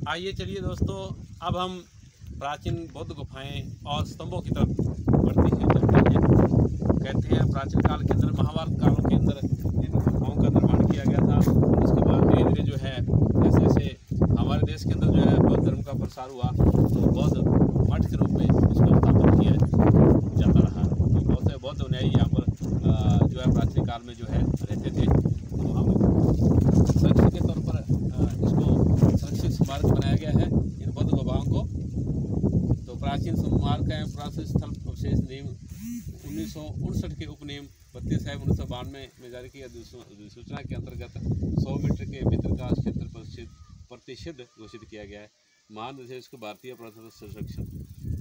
आइए चलिए दोस्तों, अब हम प्राचीन बौद्ध गुफाएं और स्तंभों की तरफ बढ़ते हैं, चलते हैं। कहते हैं प्राचीन काल के अंदर, महाभारत काल के अंदर इन गुफाओं का निर्माण किया गया था। उसके बाद धीरे धीरे जो है जैसे जैसे हमारे देश के अंदर जो है बौद्ध धर्म का प्रसार हुआ, तो बौद्ध मठ के रूप में इसको स्थापित किया जाता रहा। तो बहुत से बौद्ध अनुयायी यहाँ पर जो है प्राचीन काल में जो है रहते थे। तो हम संरक्षण के तौर पर इसको संरक्षित स्मारक बनाया गया है इन बौद्ध गुफाओं को। तो प्राचीन स्मारक है, प्राचीन स्थल अवशेष नियम 1959 के उपनियम 32 है 1992 में जारी किया अधिसूचना के अंतर्गत 100 मीटर के भीतर का क्षेत्र प्रतिशत घोषित किया गया है। महानिदेश को भारतीय पुरातत्व संरक्षण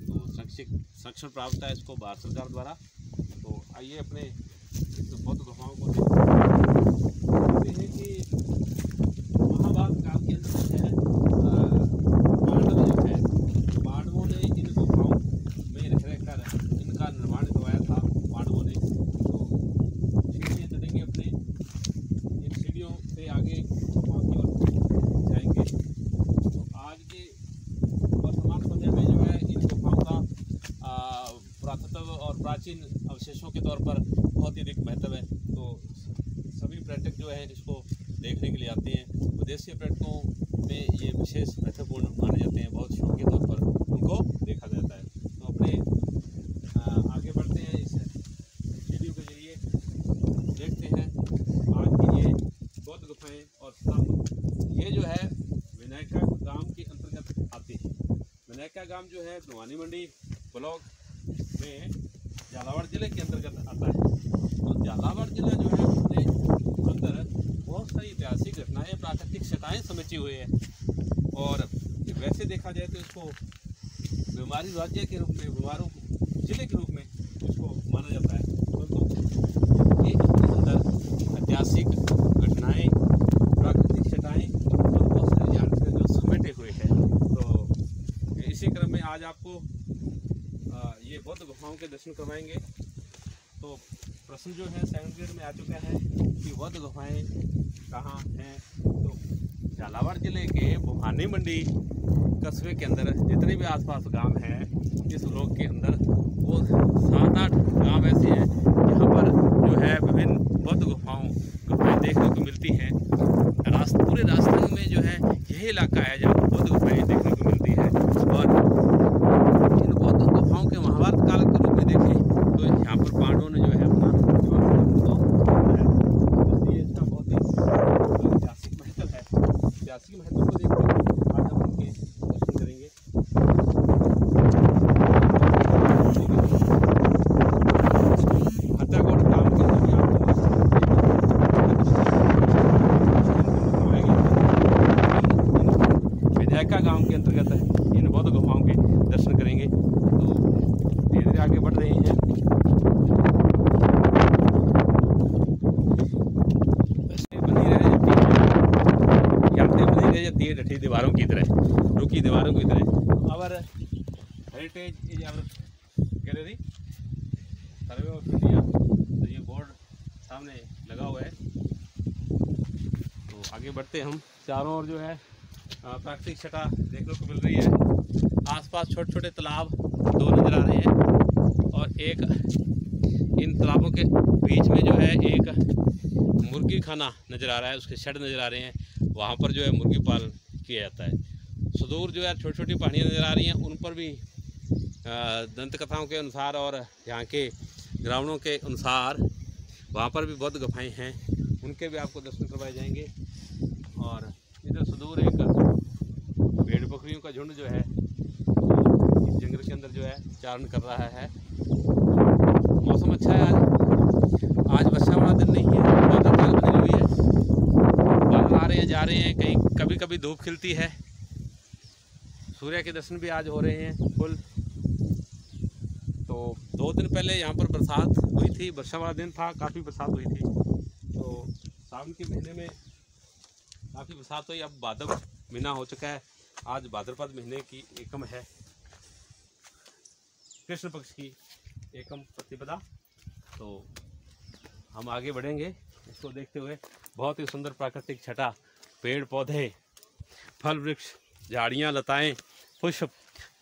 तो संरक्षण प्राप्त है इसको भारत सरकार द्वारा। तो आइए अपने इस बौद्ध गुफाओं को देखते हैं कि महाभारत काल के अंदर जो है पांडव जो है पांडवों ने इन गुफाओं में रह कर इनका निर्माण करवाया था। पांडवों ने तो सीढ़ियाँ चढ़ेंगे, अपने इन सीढ़ियों से आगे गुफाओं की ओर जाएंगे। तो आज के वर्तमान समय में जो है इन गुफाओं का पुरातत्व और प्राचीन अवशेषों के तौर पर बहुत ही अधिक महत्व है। तो सभी पर्यटक जो है इसको देखने के लिए आते हैं। विदेशी पर्यटकों में ये विशेष महत्वपूर्ण माने जाते हैं, बहुत शौक के तौर पर उनको देखा जाता है। तो अपने आगे बढ़ते हैं, इस वीडियो के जरिए देखते हैं आज की ये बौद्ध गुफाएँ और स्तंभ। ये जो है विनायका गांव के अंतर्गत आते हैं। विनायका गांव जो है भिवानी मंडी ब्लॉक में झालावाड़ जिले के अंतर्गत आता है। तो झालावाड़ जिला जो है अपने अंदर बहुत सारी ऐतिहासिक घटनाएं, प्राकृतिक सताएँ समेटी हुई है। और वैसे देखा जाए तो इसको बीमारी राज्य के रूप में, बीमारों जिले के रूप में इसको माना जाता है। तो ये अंदर ऐतिहासिक घटनाएं, प्राकृतिक सताएँ और बहुत सारी जानकारी जो समेटे हुए हैं। तो इसी क्रम में आज आपको ये बौद्ध गुफाओं के दर्शन करवाएंगे। तो प्रश्न जो है सेकंड ग्रेड में आ चुका है कि बौद्ध गुफाएं कहाँ हैं। तो झालावाड़ जिले के भिवानी मंडी कस्बे के अंदर जितने भी आसपास गांव हैं, इस ब्लॉक के अंदर वो 7-8 गांव ऐसे हैं जहाँ पर जो है विभिन्न बौद्ध गुफाएं देखने को मिलती हैं। पूरे राजस्थान में जो है यही इलाका है जहाँ बौद्ध गुफाएं देखने को मिलती है। और इन बौद्ध गुफाओं के महाभारत काल के रूप में देखें तो यहाँ पर पांडवों ने जो है अपना इसलिए इसका बहुत ही ऐतिहासिक महत्व है। ऐतिहासिक महत्व को देखते हुए आज हम उनके दर्शन करेंगे। हत्यागोड़ गांव के अंदर विनायका गांव के अंतर्गत इन बौद्ध गुफाओं के दर्शन करेंगे। तो धीरे धीरे आगे बढ़ रहे हैं। ढठी दीवारों की तरह, रुकी दीवारों की तरह। और heritage gallery survey of India, तो ये बोर्ड सामने लगा हुआ है। तो आगे बढ़ते हम। चारों ओर जो है प्राकृतिक छटा देखने को मिल रही है। आसपास छोटे छोटे तालाब 2 नज़र आ रहे हैं और एक इन तालाबों के बीच में जो है एक मुर्गी खाना नज़र आ रहा है, उसके शेड नज़र आ रहे हैं। वहाँ पर जो है मुर्गी पालन किया जाता है। सुदूर जो है छोटी छोटी पहाड़ियाँ नज़र आ रही हैं, उन पर भी दंत कथाओं के अनुसार और यहाँ के ग्रामीणों के अनुसार वहाँ पर भी बौद्ध गुफाएँ हैं, उनके भी आपको दर्शन करवाए जाएंगे। और इधर सुदूर एक भेड़ बकरियों का झुंड जो है इस जंगल के अंदर जो है चारण कर रहा है। मौसम अच्छा है आज वर्षा वाला दिन नहीं है, बादल काल बनी हुई है, बादल आ रहे हैं जा रहे हैं, कहीं कभी कभी धूप खिलती है। सूर्य के दर्शन भी आज हो रहे हैं फुल। तो 2 दिन पहले यहाँ पर बरसात हुई थी, वर्षा वाला दिन था, काफ़ी बरसात हुई थी। तो सावन के महीने में काफ़ी बरसात हुई। अब भाद्र महीना हो चुका है, आज भाद्रपद महीने की एकम है, कृष्ण पक्ष की एकम प्रतिपदा। तो हम आगे बढ़ेंगे इसको देखते हुए। बहुत ही सुंदर प्राकृतिक छटा, पेड़ पौधे, फल वृक्ष झाड़ियाँ, लताएं, पुष्प,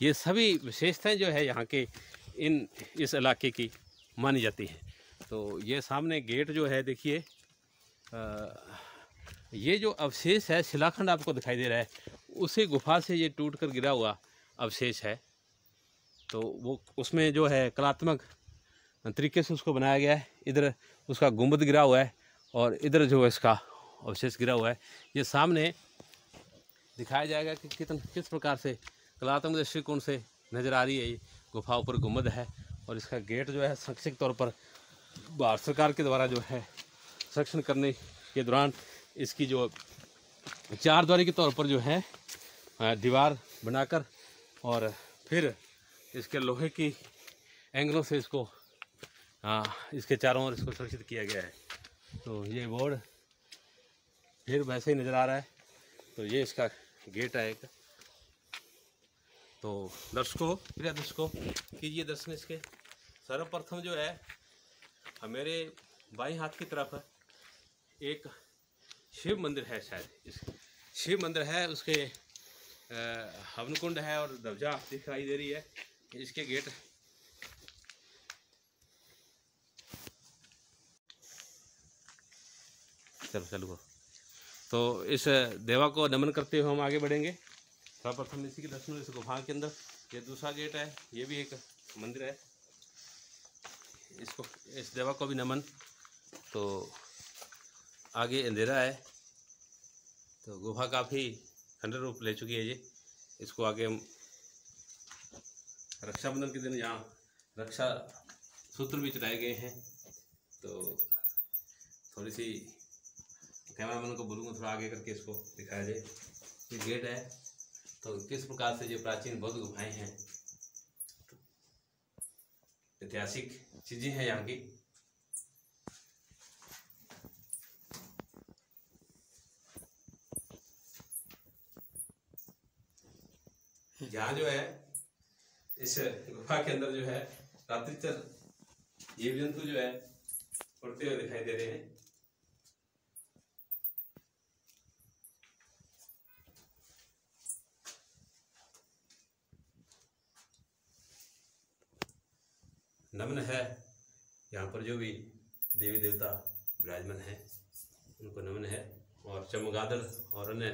ये सभी विशेषताएं जो है यहाँ के इस इलाके की मानी जाती हैं। तो ये सामने गेट जो है देखिए, ये जो अवशेष है, शिलाखंड आपको दिखाई दे रहा है, उसी गुफा से ये टूट कर गिरा हुआ अवशेष है। तो वो उसमें जो है कलात्मक तरीके से उसको बनाया गया है। इधर उसका गुंबद गिरा हुआ है और इधर जो है इसका अवशेष गिरा हुआ है। ये सामने दिखाया जाएगा कि किस प्रकार से कलात्मक दृष्टिकोण से नज़र आ रही है। ये गुफा ऊपर गुंबद है और इसका गेट जो है शैक्षिक तौर पर भारत सरकार के द्वारा जो है संरक्षण करने के दौरान इसकी जो चारद्वारी के तौर पर जो है दीवार बनाकर और फिर इसके लोहे की एंगलों से इसको इसके चारों ओर इसको सुरक्षित किया गया है। तो ये बोर्ड फिर वैसे ही नज़र आ रहा है। तो ये इसका गेट है एक। तो दर्शकों, प्रिय दर्शकों, कीजिए दर्शन इसके। सर्वप्रथम जो है मेरे बाईं हाथ की तरफ एक शिव मंदिर है, शायद इस शिव मंदिर है, उसके हवन कुंड है और ध्वजा दिखाई दे रही है। इसके गेट चलो। तो इस देवा को नमन करते हुए हम आगे बढ़ेंगे। सर्वप्रथम इसी के दर्शन इस गुफा के अंदर। ये दूसरा गेट है, ये भी एक मंदिर है, इसको इस देवा को भी नमन। तो आगे अंधेरा है, तो गुफा काफ़ी खंडर रूप ले चुकी है ये। इसको आगे हम रक्षाबंधन के दिन यहाँ रक्षा सूत्र भी चढ़ाए गए हैं। तो थोड़ी सी कैमरामैन को बोलूँगा थोड़ा आगे करके इसको दिखाया जाए। ये गेट है। तो किस प्रकार से जो प्राचीन बौद्ध गुफाएं हैं, ऐतिहासिक चीज़ें हैं यहाँ की। यहाँ जो है इस गुफा के अंदर जो है रात्रिचर जीव जंतु जो है उड़ते हुए दिखाई दे रहे हैं। नमन है, यहाँ पर जो भी देवी देवता विराजमान हैं उनको नमन है। और चमगादड़ और अन्य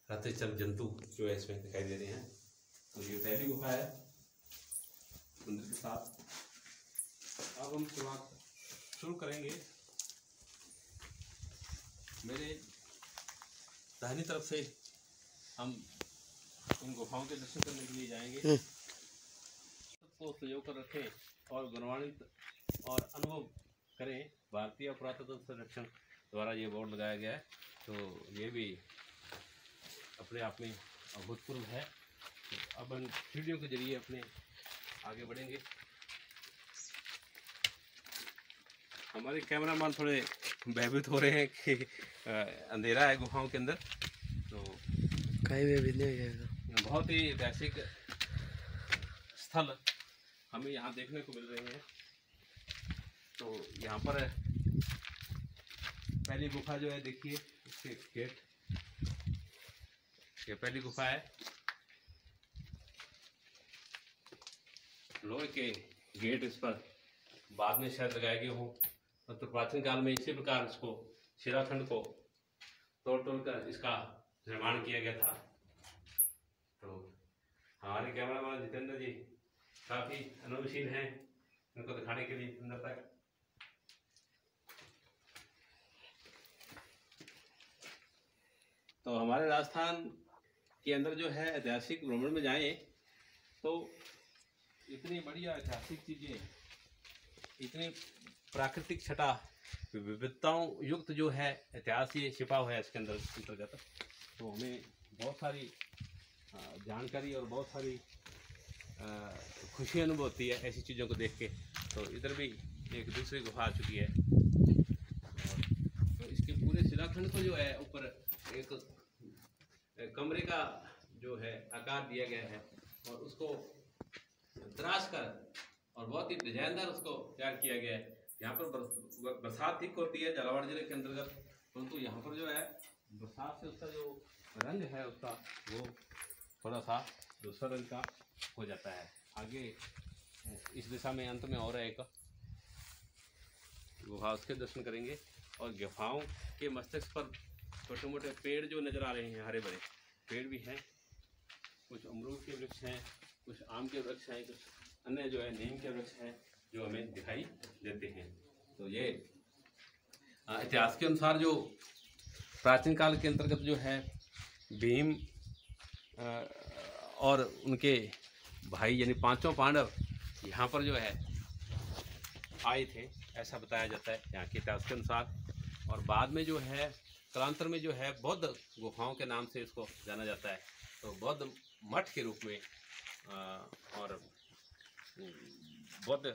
रात्रिचर जंतु जो है इसमें दिखाई दे रहे हैं। तो ये पहली गुफा है मंदिर के साथ। अब हम शुरुआत शुरू करेंगे। मेरे दाहिनी तरफ से हम इन गुफाओं के दर्शन करने के लिए जाएंगे। को संजो कर रखें और गौरवान्वित और अनुभव करें। भारतीय पुरातत्व संरक्षण द्वारा ये बोर्ड लगाया गया है, तो ये भी अपने आप में अभूतपूर्व है। तो अब हम वीडियो के जरिए अपने आगे बढ़ेंगे। हमारे कैमरामैन थोड़े भयभीत हो रहे हैं कि अंधेरा है गुफाओं के अंदर। तो कहीं भी नहीं हो जाएगा। बहुत ही ऐतिहासिक स्थल हमें यहाँ देखने को मिल रहे हैं। तो यहाँ पर पहली गुफा जो है देखिए, इसके गेट, ये पहली गुफा है। लोहे के गेट इस पर बाद में शायद लगाए गए हों। तो प्राचीन काल में इसी प्रकार इसको शिलाखंड को तोड़ कर इसका निर्माण किया गया था। तो हमारे कैमरामैन जितेंद्र जी काफ़ी अनुभवशील हैं, इनको दिखाने के लिए अंदर तक। तो हमारे राजस्थान के अंदर जो है ऐतिहासिक भ्रमण में जाएं तो इतनी बढ़िया ऐतिहासिक चीज़ें, इतनी प्राकृतिक छटा विविधताओं युक्त जो है इतिहास ये छिपा हुआ है इसके अंदर अंतर्गत। तो हमें बहुत सारी जानकारी और बहुत सारी खुशी अनुभव होती है ऐसी चीज़ों को देख के। तो इधर भी एक दूसरी गुफा आ चुकी है। तो इसके पूरे शिलाखंड को जो है ऊपर एक कमरे का जो है आकार दिया गया है और उसको तराश कर और बहुत ही डिजाइनदार उसको तैयार किया गया है। यहाँ पर बरसात ठीक होती है झालावाड़ जिले के अंतर्गत, परंतु यहाँ पर जो है बरसात से उसका जो रंग है उसका वो थोड़ा सा दूसरा रंग का हो जाता है। आगे इस दिशा में अंत में और है एक गुफा, उसके दर्शन करेंगे। और गुफाओं के मस्तक पर छोटे मोटे पेड़ जो नज़र आ रहे हैं, हरे भरे पेड़ भी हैं, कुछ अमरूद के वृक्ष हैं, कुछ आम के वृक्ष हैं, कुछ अन्य जो है नीम के वृक्ष हैं जो हमें दिखाई देते हैं। तो ये इतिहास के अनुसार जो प्राचीन काल के अंतर्गत जो है भीम और उनके भाई यानी पांचों पांडव यहाँ पर जो है आए थे, ऐसा बताया जाता है यहाँ के इतिहास के अनुसार। और बाद में जो है कालांतर में जो है बौद्ध गुफाओं के नाम से इसको जाना जाता है। तो बौद्ध मठ के रूप में और बौद्ध।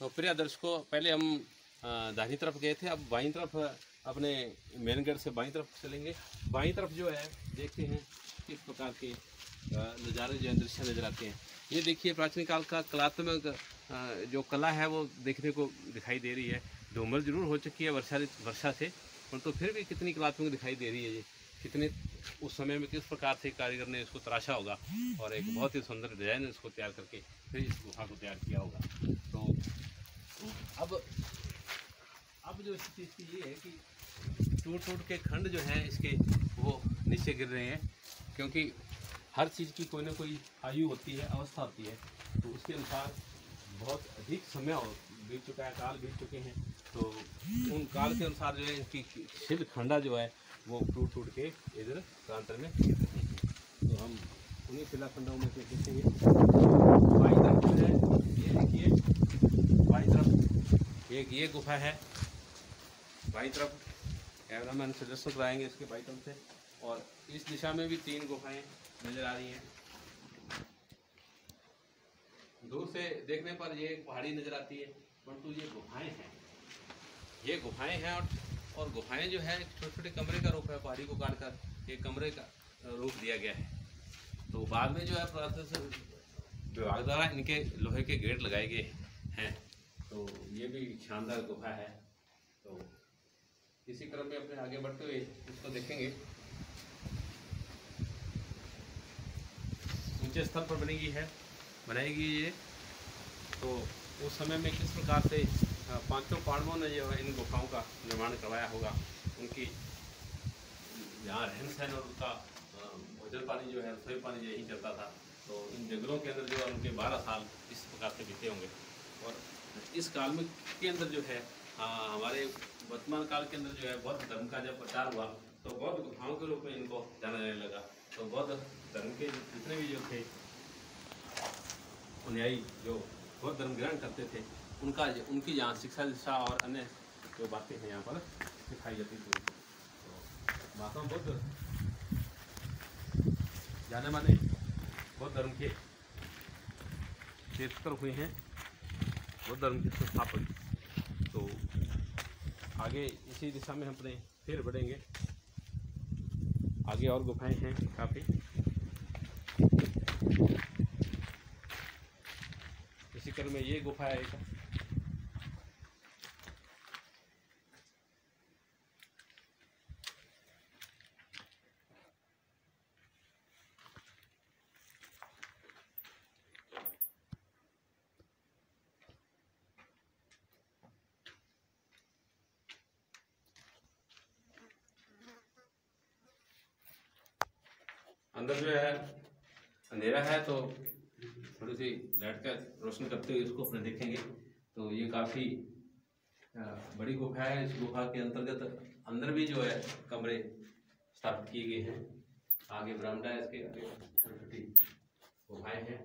तो प्रिय दर्शकों, पहले हम दाहिनी तरफ गए थे, अब बाईं तरफ अपने मेन गेट से बाईं तरफ चलेंगे। बाईं तरफ जो है देखते हैं किस प्रकार के नज़ारे जो दृश्य नज़र आते हैं। ये देखिए प्राचीन काल का कलात्मक जो कला है वो देखने को दिखाई दे रही है। धूमर जरूर हो चुकी है वर्षा से, परंतु फिर भी कितनी कलात्मक दिखाई दे रही है। ये कितने उस समय में किस प्रकार से कारीगर ने इसको तराशा होगा और एक बहुत ही सुंदर डिजाइन इसको तैयार करके फिर इस गुफा को तैयार किया होगा। तो अब जो स्थिति इसकी ये है कि टूट के खंड जो हैं इसके वो नीचे गिर रहे हैं, क्योंकि हर चीज़ की कोई ना कोई आयु होती है, अवस्था होती है। तो उसके अनुसार बहुत अधिक समय बीत चुका है, काल बीत चुके हैं। तो उन काल के अनुसार जो है इनकी शिल खंडा जो है वो टूट के इधर प्रांतर में गिर रहे हैं। तो हम उन्हीं शिला खंडों में से देखेंगे। बाईं तरफ जो है ये देखिए, बाईं तरफ एक ये गुफा है, बाईं तरफ कैमरामैन से दर्शन कराएंगे इसके बाईं तरफ से। और इस दिशा में भी 3 गुफाएं नजर आ रही हैं। दूर से देखने पर ये एक पहाड़ी नजर आती है, परंतु ये गुफाएं हैं, ये गुफाएं हैं। और गुफाएं जो है छोटे छोटे कमरे का रूप है, पहाड़ी को काट कर एक कमरे का रूप दिया गया है। तो बाद में जो है प्रशासन विभाग द्वारा इनके लोहे के गेट लगाए गए हैं। तो ये भी शानदार गुफा है। तो इसी क्रम में अपने आगे बढ़ते हुए इसको देखेंगे। ऊंचे स्थल पर बनाएगी ये। तो उस समय में किस प्रकार से पांचों पांडवों ने जो है इन गुफाओं का निर्माण करवाया होगा, उनकी यहाँ रहन सहन और उनका भोजन पानी जो है, रसोई पानी जो यही चलता था। तो इन जंगलों के अंदर जो है उनके 12 साल इस प्रकार से बीते होंगे। और इस काल में के अंदर जो है हमारे वर्तमान काल के अंदर जो है बौद्ध धर्म का जब प्रचार हुआ तो बौद्ध गुफाओं के रूप में इनको जाना जाने लगा। तो बौद्ध धर्म के जितने भी जो थे अनुयायी जो बौद्ध धर्म ग्रहण करते थे उनकी यहाँ शिक्षा दीक्षा और अन्य जो बातें हैं यहाँ पर सिखाई जाती थी। तो महात्मा बुद्ध जाने माने बौद्ध धर्म के तीर्थकर हुए हैं, बौद्ध धर्म के संस्थापक। तो आगे इसी दिशा में हम अपने फिर बढ़ेंगे। आगे और गुफाएं हैं काफ़ी। इसी क्रम में ये गुफा है एक। अंदर जो है अंधेरा है, तो थोड़ी सी लाइट का रोशन करते हुए इसको अपने देखेंगे। तो ये काफ़ी बड़ी गुफा है। इस गुफा के अंतर्गत अंदर भी जो है कमरे स्थापित किए गए हैं। आगे बरामदा है, इसके आगे छोटी छोटी गुफाएं हैं।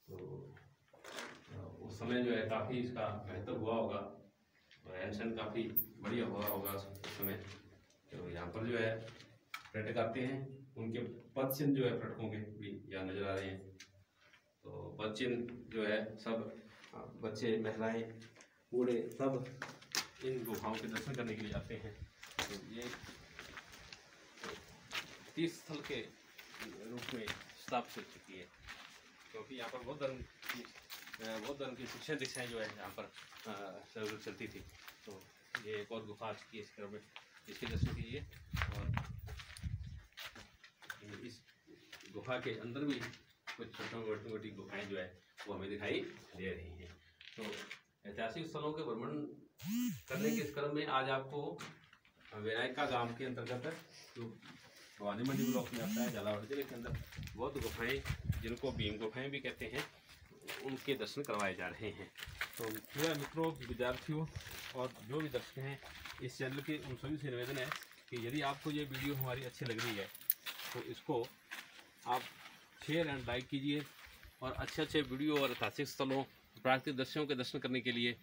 तो उस समय जो है काफ़ी इसका महत्व हुआ होगा और रहन सहन काफ़ी बढ़िया हुआ होगा उस समय। तो यहाँ पर जो है पर्यटक आते हैं, उनके पद चिन्ह जो है पर्यटकों के भी यहाँ नजर आ रहे हैं। तो पद चिन्ह जो है सब बच्चे, महिलाएं, बूढ़े सब इन गुफाओं के दर्शन करने के लिए जाते हैं। तो ये तीर्थ स्थल के रूप में स्थापित हो चुकी है, क्योंकि यहाँ पर बौद्ध धर्म की शिक्षा दीक्षाएँ जो है यहाँ पर चलती थी। तो ये एक और गुफा आ चुकी है इस क्रम में। इसके दर्शन कीजिए। और इस गुफा के अंदर भी कुछ छोटी मोटी गुफाएं जो है वो हमें दिखाई दे रही हैं। तो ऐतिहासिक स्थलों के भ्रमण करने के इस क्रम में आज आपको विनायका गांव के अंतर्गत जो भवानी मंडी ब्लॉक में आता है, झालावाड़ जिले के अंदर बौद्ध गुफाएं, जिनको भीम गुफाएं भी कहते हैं, उनके दर्शन करवाए जा रहे हैं। तो मेरे मित्रों, विद्यार्थियों और जो भी दर्शक हैं इस चैनल के, उन सभी से निवेदन है कि यदि आपको ये वीडियो हमारी अच्छी लग रही है तो इसको आप शेयर एंड लाइक कीजिए और अच्छे वीडियो और ऐतिहासिक स्थलों, प्राकृतिक दृश्यों के दर्शन करने के लिए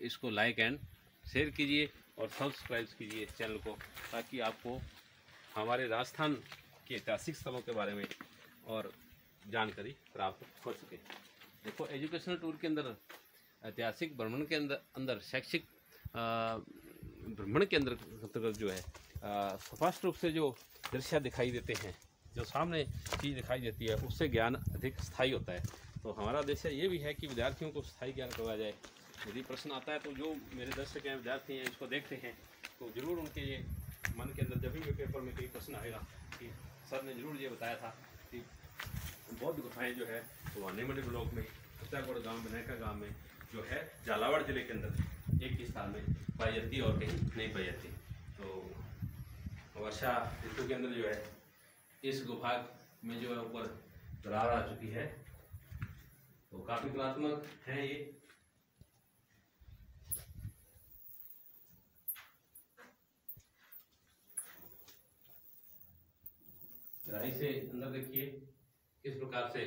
इसको लाइक एंड शेयर कीजिए और सब्सक्राइब कीजिए इस चैनल को, ताकि आपको हमारे राजस्थान के ऐतिहासिक स्थलों के बारे में और जानकारी प्राप्त हो सके। देखो, एजुकेशनल टूर के अंदर, ऐतिहासिक भ्रमण के अंदर शैक्षिक भ्रमण के अंतर्गत जो है स्पष्ट रूप से जो दृश्य दिखाई देते हैं, जो सामने चीज़ दिखाई देती है, उससे ज्ञान अधिक स्थायी होता है। तो हमारा उद्देश्य ये भी है कि विद्यार्थियों को स्थायी ज्ञान करवाया जाए। यदि प्रश्न आता है तो जो मेरे दर्शक हैं, विद्यार्थी हैं, इसको देखते हैं तो ज़रूर उनके ये मन के अंदर जब भी पेपर में कोई प्रश्न आएगा कि सर ने ज़रूर ये बताया था कि बौद्ध गुफाएँ जो है वो भवानी मंडी ब्लॉक में फतेहगढ़ गाँव, विनायका गाँव में जो है झालावाड़ जिले के अंदर एक ही स्थान में पाई जाती है और कहीं नहीं पाई जाती। तो वर्षा ऋतु के अंदर जो है इस गुफा में जो है ऊपर दरार आ चुकी है, तो काफी कलात्मक है ये। गहराई से अंदर देखिए किस प्रकार से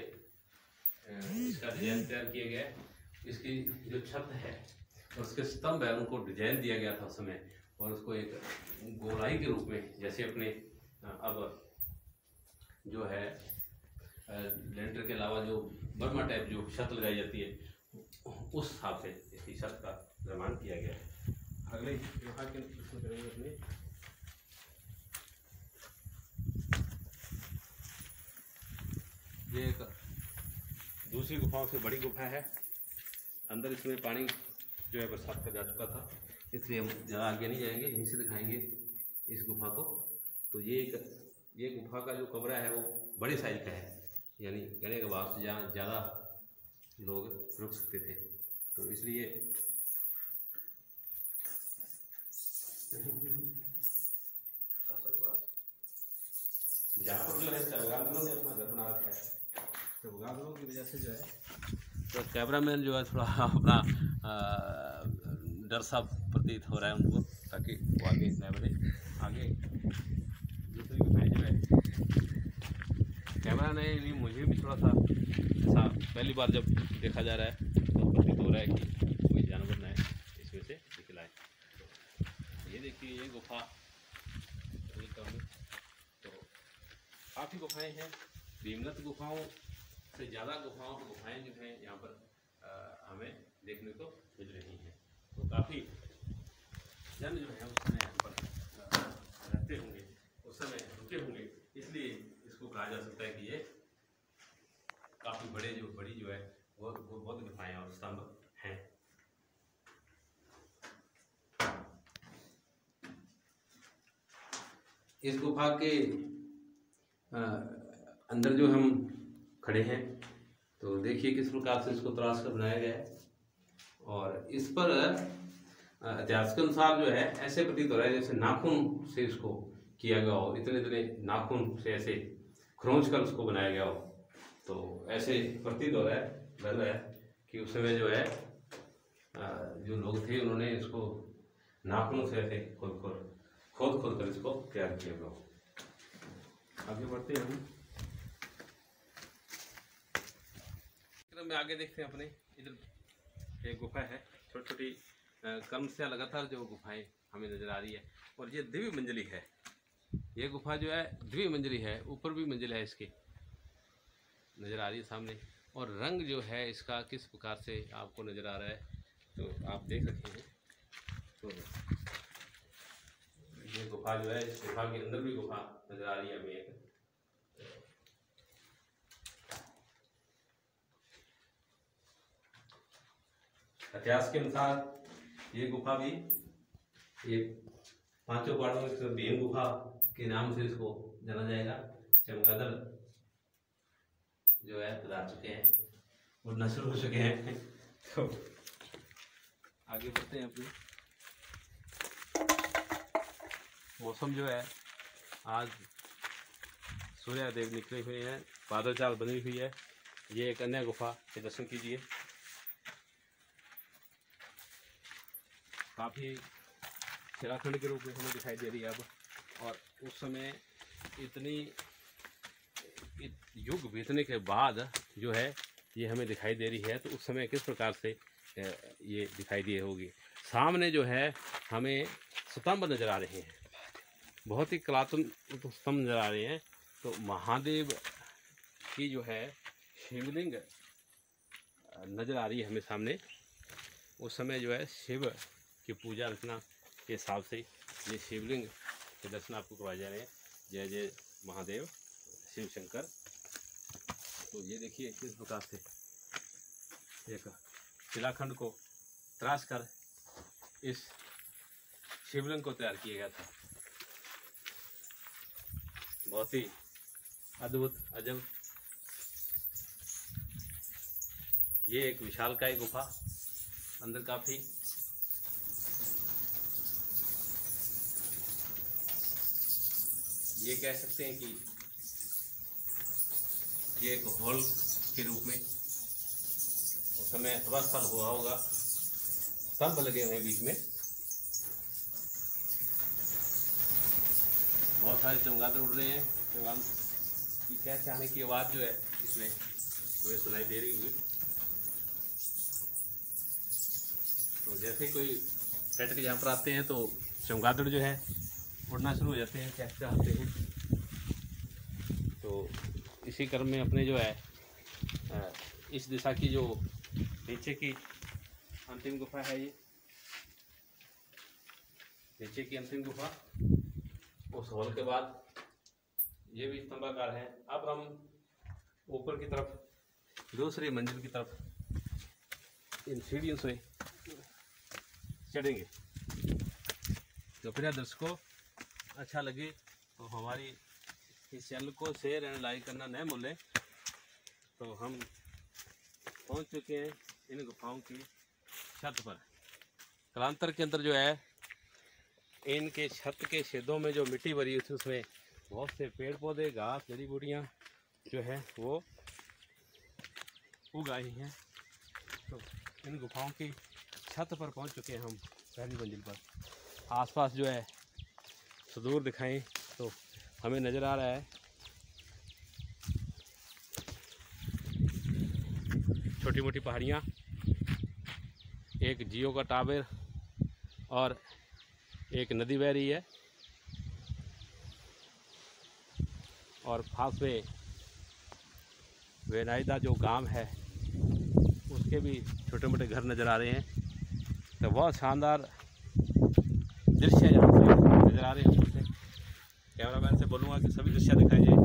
इसका डिजाइन तैयार किया गया है। इसकी जो छत है और उसके स्तंभ है, उनको डिजाइन दिया गया था उस समय, और उसको एक गोलाई के रूप में, जैसे अपने अब जो है लेंटर के अलावा जो बर्मा टाइप जो छत लगाई जाती है, उस हिसाब से इसकी छत का निर्माण किया गया है। अगले यहाँ के करेंगे अपने ये एक दूसरी गुफाओं से बड़ी गुफा है। अंदर इसमें पानी जो है बरसात का जा चुका था, इसलिए हम ज़्यादा आगे नहीं जाएंगे, यहीं से दिखाएंगे इस गुफा को। तो ये गुफा का जो कमरा है वो बड़े साइज का है, यानी कहने के बाद जहाँ ज़्यादा लोग रुक सकते थे, तो इसलिए जहाँ पर जो है चरगादड़ों ने अपना घर बना रखा है, चरगादड़ों की वजह से जो है तो कैमरामैन जो है थोड़ा अपना डर सा प्रतीत हो रहा है उनको, ताकि वो आगे न बढ़े। आगे दूसरी गुफाएं जो है कैमरा ने मुझे भी थोड़ा सा ऐसा पहली बार जब देखा जा रहा है तो प्रतीत हो रहा है कि कोई जानवर न है इसमें से निकला है। ये देखिए, ये गुफा तो काफ़ी गुफाएं हैं। भीमलत गुफाओं से ज़्यादा गुफाएं जो हैं यहाँ पर हमें देखने को मिल रही हैं। तो काफ़ी जन जो है उस समय यहाँ पर रहते होंगे, उस समय रुके होंगे, इसलिए इसको कहा जा सकता है कि ये काफ़ी बड़ी जो है वो बौद्ध गुफाएं और स्तंभ हैं। इस गुफा के अंदर जो हम खड़े हैं तो देखिए किस प्रकार से इसको तराश कर बनाया गया है, और इस पर इतिहास के अनुसार जो है ऐसे प्रतीत हो रहा है जैसे नाखून से इसको किया गया हो, इतने नाखून से ऐसे खरोंच कर उसको बनाया गया हो। तो ऐसे प्रतीत हो रहा है, लग रहा है कि उस समय जो है जो लोग थे उन्होंने इसको नाखूनों से ऐसे खोद कर इसको तैयार किया गया। आगे बढ़ते हैं हम, में आगे देखते हैं अपने इधर एक गुफा है, छोटी क्रम से लगातार जो गुफाएं हमें नजर आ रही है, और ये द्वितीय मंजिली है। ये गुफा जो है द्वितीय मंजिली है, ऊपर भी मंजिल है इसकी नजर आ रही है सामने, और रंग जो है इसका किस प्रकार से आपको नजर आ रहा है तो आप देख सकते हैं। तो ये गुफा जो है, इस गुफा के अंदर भी गुफा नजर आ रही है हमें एक। इतिहास के अनुसार ये गुफा भी ये पांचों पहाड़ों में से भीम गुफा के नाम से इसको जाना जाएगा। चमगादड़ जो है पधार चुके हैं, उड़ना शुरू हो चुके हैं। तो आगे बढ़ते हैं अपने। मौसम जो है आज सूर्य देव निकले हुए हैं, बादल चाल बनी हुई है। ये एक अन्य गुफा के दर्शन कीजिए। काफ़ी शिलाखंड के रूप में हमें दिखाई दे रही है अब, और उस समय इतनी युग बीतने के बाद जो है ये हमें दिखाई दे रही है। तो उस समय किस प्रकार से ये दिखाई दी होगी। सामने जो है हमें स्तंभ नज़र आ रहे हैं, बहुत ही कलात्मक स्तंभ नज़र आ रहे हैं। तो महादेव की जो है शिवलिंग नज़र आ रही है हमें सामने। उस समय जो है शिव की पूजा अर्चना के हिसाब से ये शिवलिंग के दर्शन आपको करवाए जा रहे हैं। जय जय महादेव शिव शंकर। तो ये देखिए किस प्रकार से एक शिलाखंड को तराश कर इस शिवलिंग को तैयार किया गया था। बहुत ही अद्भुत अजब। ये एक विशालकाय गुफा, अंदर काफी ये कह सकते हैं कि ये एक हॉल के रूप में उस समय हवा स्थल हुआ होगा। स्तंभ लगे हुए हैं बीच में, बहुत सारे चमगादड़ उड़ रहे हैं। चमगादड़ की कैसे आने की आवाज़ जो है इसमें हमें सुनाई दे रही हुई। तो जैसे कोई पर्यटक यहाँ पर आते हैं तो चमगादड़ जो है उड़ना शुरू हो जाते हैं, कैसे आते हैं। तो इसी क्रम में अपने जो है इस दिशा की जो नीचे की अंतिम गुफा है, ये नीचे की अंतिम गुफा, उस हॉल के बाद ये भी स्तंभाकार है। अब हम ऊपर की तरफ दूसरी मंजिल की तरफ इन सीढ़ियों से चढ़ेंगे। तो प्रिय दर्शकों, अच्छा लगे तो हमारी इस चैनल को शेयर एंड लाइक करना न भूलें। तो हम पहुंच चुके हैं इन गुफाओं की छत पर। कालांतर के अंदर जो है इनके छत के छेदों में जो मिट्टी भरी हुई थी उसमें बहुत से पेड़ पौधे, घास, जड़ी बूटियाँ जो है वो उग आई हैं। तो इन गुफाओं की छत पर पहुंच चुके हैं हम, पहली मंजिल पर। आसपास जो है सुदूर दिखाएं तो हमें नज़र आ रहा है छोटी मोटी पहाड़ियाँ, एक जियो का टावर और एक नदी बह रही है, और पास में वेनाइदा जो गांव है उसके भी छोटे मोटे घर नज़र आ रहे हैं। तो बहुत शानदार दृश्य यहाँ से नज़र आ रहे हैं। से कैमरामैन से बोलूँगा कि सभी दृश्य दिखाई जाए।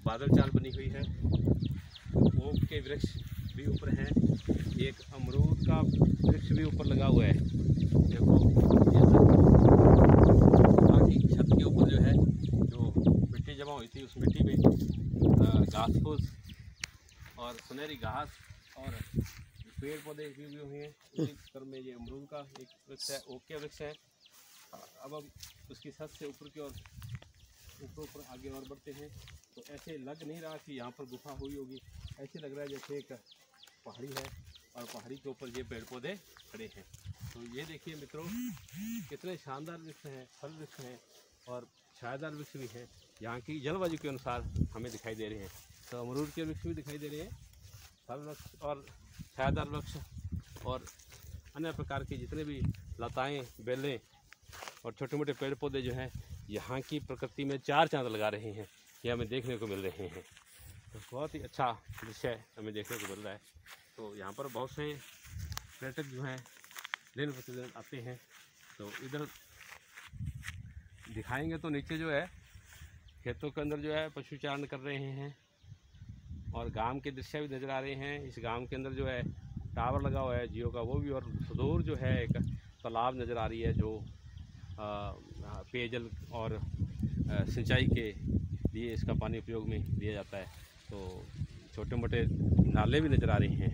बादल चाल बनी हुई है, ओक के वृक्ष भी ऊपर हैं, एक अमरूद का वृक्ष भी ऊपर लगा हुआ है। देखो ये सब बाकी छत के ऊपर जो है जो मिट्टी जमा हुई थी उस मिट्टी में घास फूस और सुनहरी घास और पेड़ पौधे भी हुए हैं। इसी क्रम में ये अमरूद का एक वृक्ष है, ओक के वृक्ष है। अब हम उसकी छत से ऊपर की ओर ऊपर आगे और बढ़ते हैं। तो ऐसे लग नहीं रहा कि यहाँ पर गुफा हुई होगी, ऐसे लग रहा है जैसे एक पहाड़ी है और पहाड़ी के ऊपर ये पेड़ पौधे खड़े हैं। तो ये देखिए मित्रों, कितने शानदार वृक्ष हैं, फल वृक्ष हैं और छायादार वृक्ष भी हैं। यहाँ की जलवायु के अनुसार हमें दिखाई दे रहे हैं। तो अमरूद के वृक्ष भी दिखाई दे रहे हैं, फल वृक्ष और छायादार वृक्ष और अन्य प्रकार के जितने भी लताएँ, बेलें और छोटे मोटे पेड़ पौधे जो हैं यहाँ की प्रकृति में चार चांद लगा रहे हैं, ये हमें देखने को मिल रहे हैं। तो बहुत ही अच्छा दृश्य हमें देखने को मिल रहा है। तो यहाँ पर बहुत से पर्यटक जो हैं दिन प्रतिदिन आते हैं। तो इधर दिखाएंगे तो नीचे जो है खेतों के अंदर जो है पशु चारण कर रहे हैं और गांव के दृश्य भी नज़र आ रहे हैं। इस गांव के अंदर जो है टावर लगा हुआ है जियो का, वो भी, और सुदूर जो है एक तालाब नज़र आ रही है जो पेयजल और सिंचाई के लिए इसका पानी उपयोग में लिया जाता है। तो छोटे मोटे नाले भी नज़र आ रहे हैं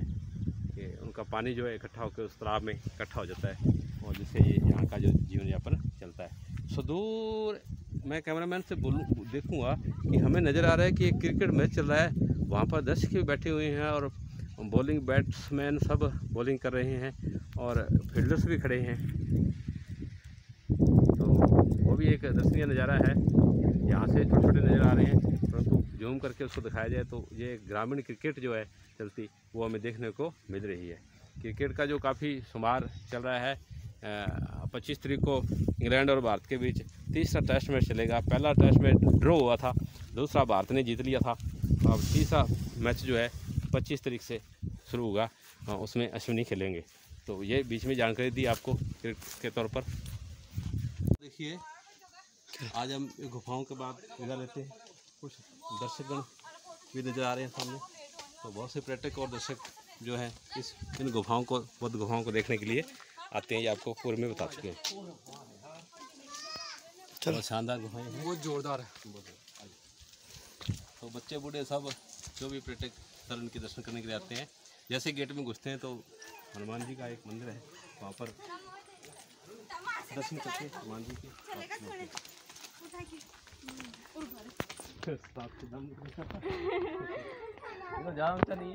कि उनका पानी जो है इकट्ठा होकर उस तालाब में इकट्ठा हो जाता है और जिससे ये यहाँ का जो जीवन यापन चलता है। सुदूर मैं कैमरामैन से देखूँगा कि हमें नज़र आ रहा है कि एक क्रिकेट मैच चल रहा है, वहाँ पर दर्शक भी बैठे हुए हैं और बॉलिंग बैट्समैन सब बॉलिंग कर रहे हैं और फील्डर्स भी खड़े हैं। तो वो भी एक दर्शनीय नज़ारा है। यहाँ से छोटे छोटे नज़र आ रहे हैं, परंतु जूम करके उसको दिखाया जाए तो ये ग्रामीण क्रिकेट जो है चलती वो हमें देखने को मिल रही है। क्रिकेट का जो काफ़ी शुमार चल रहा है, 25 तारीख को इंग्लैंड और भारत के बीच तीसरा टेस्ट मैच चलेगा। पहला टेस्ट मैच ड्रॉ हुआ था, दूसरा भारत ने जीत लिया था। अब तीसरा मैच जो है 25 तारीख से शुरू होगा, उसमें अश्विनी खेलेंगे। तो ये बीच में जानकारी दी आपको क्रिकेट के तौर पर। देखिए आज हम गुफाओं के बाद विदा लेते हैं। कुछ दर्शकगण भी नज़र आ रहे हैं सामने। तो बहुत से पर्यटक और दर्शक जो हैं इन गुफाओं को, बुद्ध गुफाओं को देखने के लिए आते हैं। ये आपको पूर्व में बता चुके हैं। चलो शानदार गुफाएं हैं, बहुत जोरदार है। तो बच्चे बूढ़े सब जो भी पर्यटक स्थल उनके दर्शन करने के लिए आते हैं। जैसे गेट में घुसते हैं तो हनुमान जी का एक मंदिर है, वहाँ पर दर्शन करके हनुमान जी के ज़्यादा ऊँचा नहीं है।